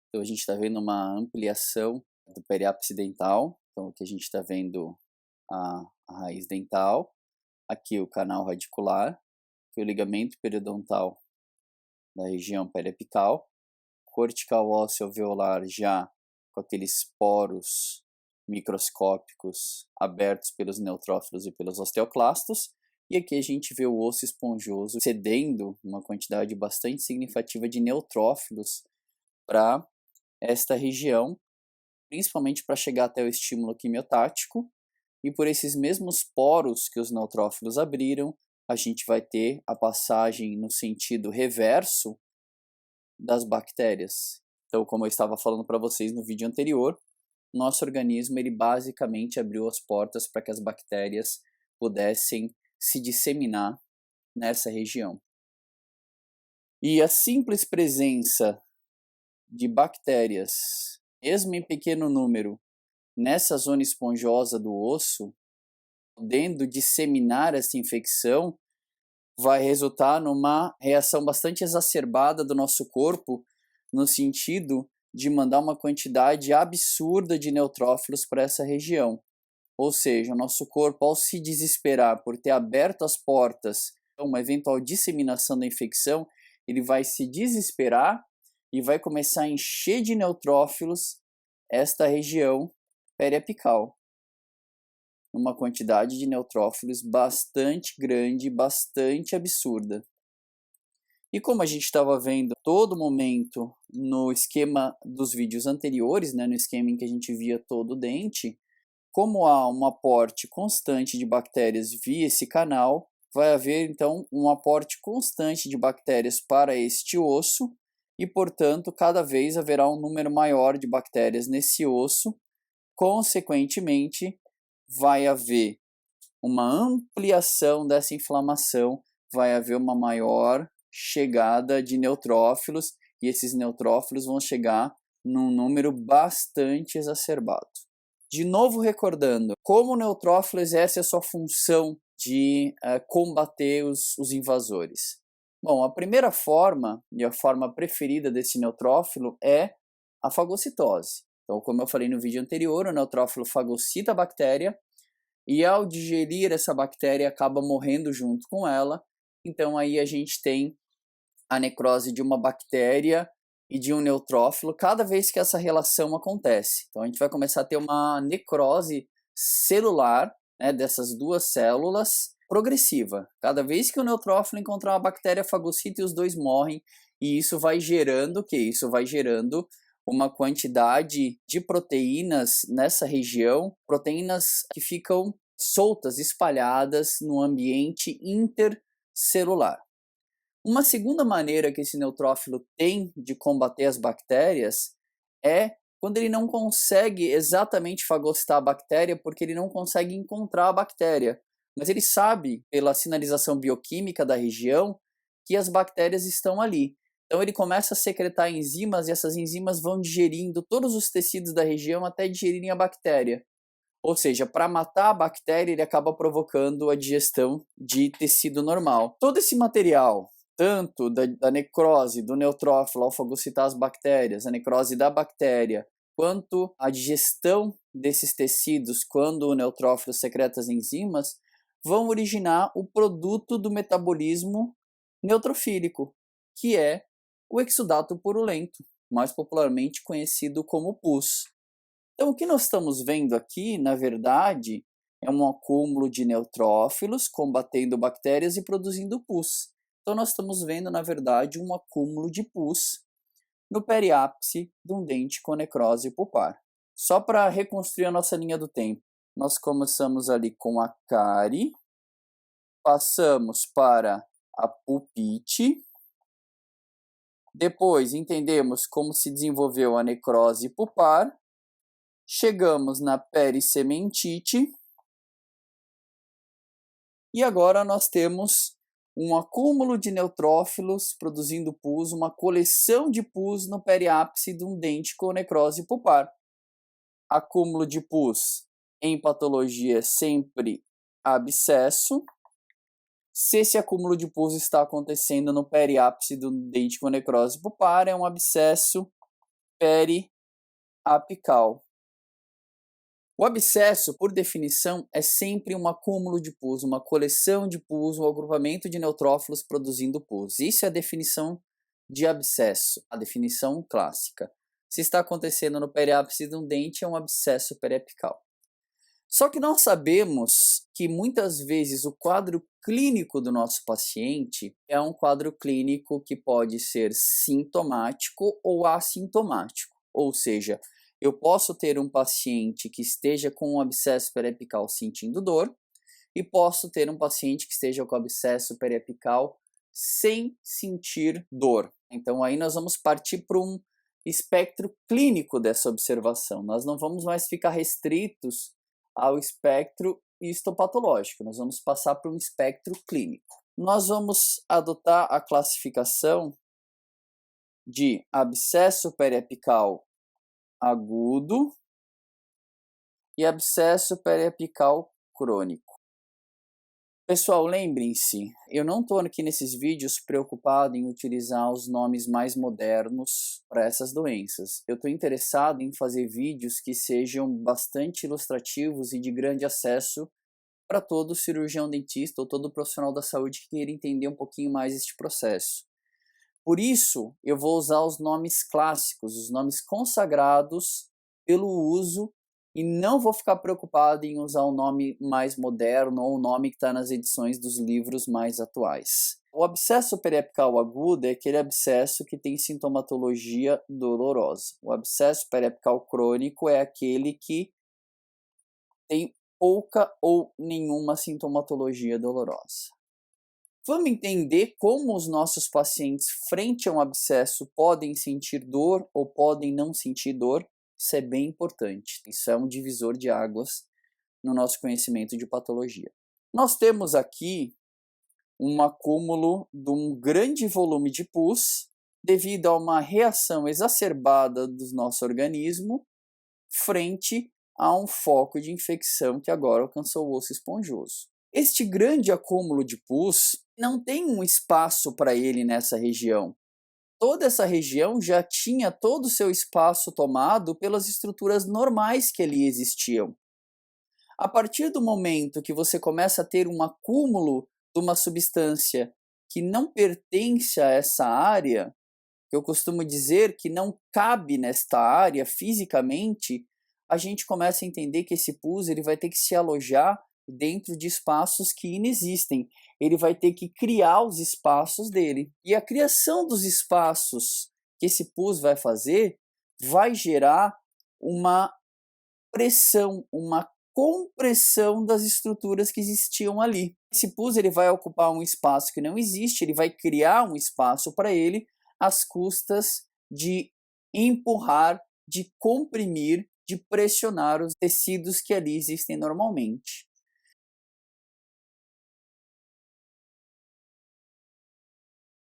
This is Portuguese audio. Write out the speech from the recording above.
Então a gente está vendo uma ampliação do periápice dental. Então aqui a gente está vendo a raiz dental, aqui o canal radicular, aqui o ligamento periodontal da região periapical, cortical ósseo alveolar já com aqueles poros microscópicos abertos pelos neutrófilos e pelos osteoclastos, e aqui a gente vê o osso esponjoso cedendo uma quantidade bastante significativa de neutrófilos para esta região, principalmente para chegar até o estímulo quimiotático, e por esses mesmos poros que os neutrófilos abriram, a gente vai ter a passagem no sentido reverso das bactérias. Então, como eu estava falando para vocês no vídeo anterior, nosso organismo ele basicamente abriu as portas para que as bactérias pudessem se disseminar nessa região. E a simples presença de bactérias, mesmo em pequeno número, nessa zona esponjosa do osso, podendo disseminar essa infecção, vai resultar numa reação bastante exacerbada do nosso corpo, no sentido de mandar uma quantidade absurda de neutrófilos para essa região. Ou seja, o nosso corpo, ao se desesperar por ter aberto as portas a uma eventual disseminação da infecção, ele vai se desesperar e vai começar a encher de neutrófilos esta região periapical. Uma quantidade de neutrófilos bastante grande, bastante absurda. E como a gente estava vendo todo momento no esquema dos vídeos anteriores, no esquema em que a gente via todo o dente, como há um aporte constante de bactérias via esse canal, vai haver então um aporte constante de bactérias para este osso e, portanto, cada vez haverá um número maior de bactérias nesse osso. Consequentemente, vai haver uma ampliação dessa inflamação, vai haver uma maior chegada de neutrófilos e esses neutrófilos vão chegar num número bastante exacerbado. De novo recordando, como o neutrófilo exerce a sua função de combater os invasores? Bom, a primeira forma, e a forma preferida desse neutrófilo é a fagocitose. Então, como eu falei no vídeo anterior, o neutrófilo fagocita a bactéria e ao digerir essa bactéria acaba morrendo junto com ela. Então aí a gente tem a necrose de uma bactéria e de um neutrófilo cada vez que essa relação acontece. Então a gente vai começar a ter uma necrose celular, dessas duas células progressiva. Cada vez que o neutrófilo encontrar uma bactéria fagocita e os dois morrem, e isso vai gerando o quê? Isso vai gerando uma quantidade de proteínas nessa região, proteínas que ficam soltas, espalhadas no ambiente intercelular. Uma segunda maneira que esse neutrófilo tem de combater as bactérias é quando ele não consegue exatamente fagocitar a bactéria, porque ele não consegue encontrar a bactéria, mas ele sabe, pela sinalização bioquímica da região, que as bactérias estão ali. Então ele começa a secretar enzimas e essas enzimas vão digerindo todos os tecidos da região até digerirem a bactéria. Ou seja, para matar a bactéria, ele acaba provocando a digestão de tecido normal. Todo esse material, tanto da necrose do neutrófilo ao fagocitar as bactérias, a necrose da bactéria, quanto a digestão desses tecidos quando o neutrófilo secreta as enzimas, vão originar o produto do metabolismo neutrofílico, que é o exudato purulento, mais popularmente conhecido como pus. Então, o que nós estamos vendo aqui, na verdade, é um acúmulo de neutrófilos combatendo bactérias e produzindo pus. Então, nós estamos vendo, na verdade, um acúmulo de pus no periápice de um dente com necrose pulpar. Só para reconstruir a nossa linha do tempo, nós começamos ali com a cárie, passamos para a pulpite, depois entendemos como se desenvolveu a necrose pulpar, chegamos na perissementite e agora nós temos um acúmulo de neutrófilos produzindo pus, uma coleção de pus no periápice de um dente com necrose pulpar. Acúmulo de pus em patologia é sempre abscesso. Se esse acúmulo de pus está acontecendo no periápice do dente com necrose pulpar, é um abscesso periapical. O abscesso, por definição, é sempre um acúmulo de pus, uma coleção de pus, um agrupamento de neutrófilos produzindo pus. Isso é a definição de abscesso, a definição clássica. Se está acontecendo no periápice de um dente, é um abscesso periapical. Só que nós sabemos que muitas vezes o quadro clínico do nosso paciente é um quadro clínico que pode ser sintomático ou assintomático, ou seja, eu posso ter um paciente que esteja com um abscesso periapical sentindo dor e posso ter um paciente que esteja com abscesso periapical sem sentir dor. Então aí nós vamos partir para um espectro clínico dessa observação. Nós não vamos mais ficar restritos ao espectro histopatológico, nós vamos passar para um espectro clínico. Nós vamos adotar a classificação de abscesso periapical agudo e abscesso periapical crônico. Pessoal, lembrem-se, eu não estou aqui nesses vídeos preocupado em utilizar os nomes mais modernos para essas doenças. Eu estou interessado em fazer vídeos que sejam bastante ilustrativos e de grande acesso para todo cirurgião dentista ou todo profissional da saúde que queira entender um pouquinho mais este processo. Por isso, eu vou usar os nomes clássicos, os nomes consagrados pelo uso e não vou ficar preocupado em usar o nome mais moderno ou o nome que está nas edições dos livros mais atuais. O abscesso periapical agudo é aquele abscesso que tem sintomatologia dolorosa. O abscesso periapical crônico é aquele que tem pouca ou nenhuma sintomatologia dolorosa. Vamos entender como os nossos pacientes frente a um abscesso podem sentir dor ou podem não sentir dor. Isso é bem importante. Isso é um divisor de águas no nosso conhecimento de patologia. Nós temos aqui um acúmulo de um grande volume de pus devido a uma reação exacerbada do nosso organismo frente a um foco de infecção que agora alcançou o osso esponjoso. Este grande acúmulo de pus não tem um espaço para ele nessa região. Toda essa região já tinha todo o seu espaço tomado pelas estruturas normais que ali existiam. A partir do momento que você começa a ter um acúmulo de uma substância que não pertence a essa área, que eu costumo dizer que não cabe nesta área fisicamente, a gente começa a entender que esse pus ele vai ter que se alojar dentro de espaços que inexistem. Ele vai ter que criar os espaços dele. E a criação dos espaços que esse pus vai fazer vai gerar uma pressão, uma compressão das estruturas que existiam ali. Esse pus ele vai ocupar um espaço que não existe, ele vai criar um espaço para ele às custas de empurrar, de comprimir, de pressionar os tecidos que ali existem normalmente.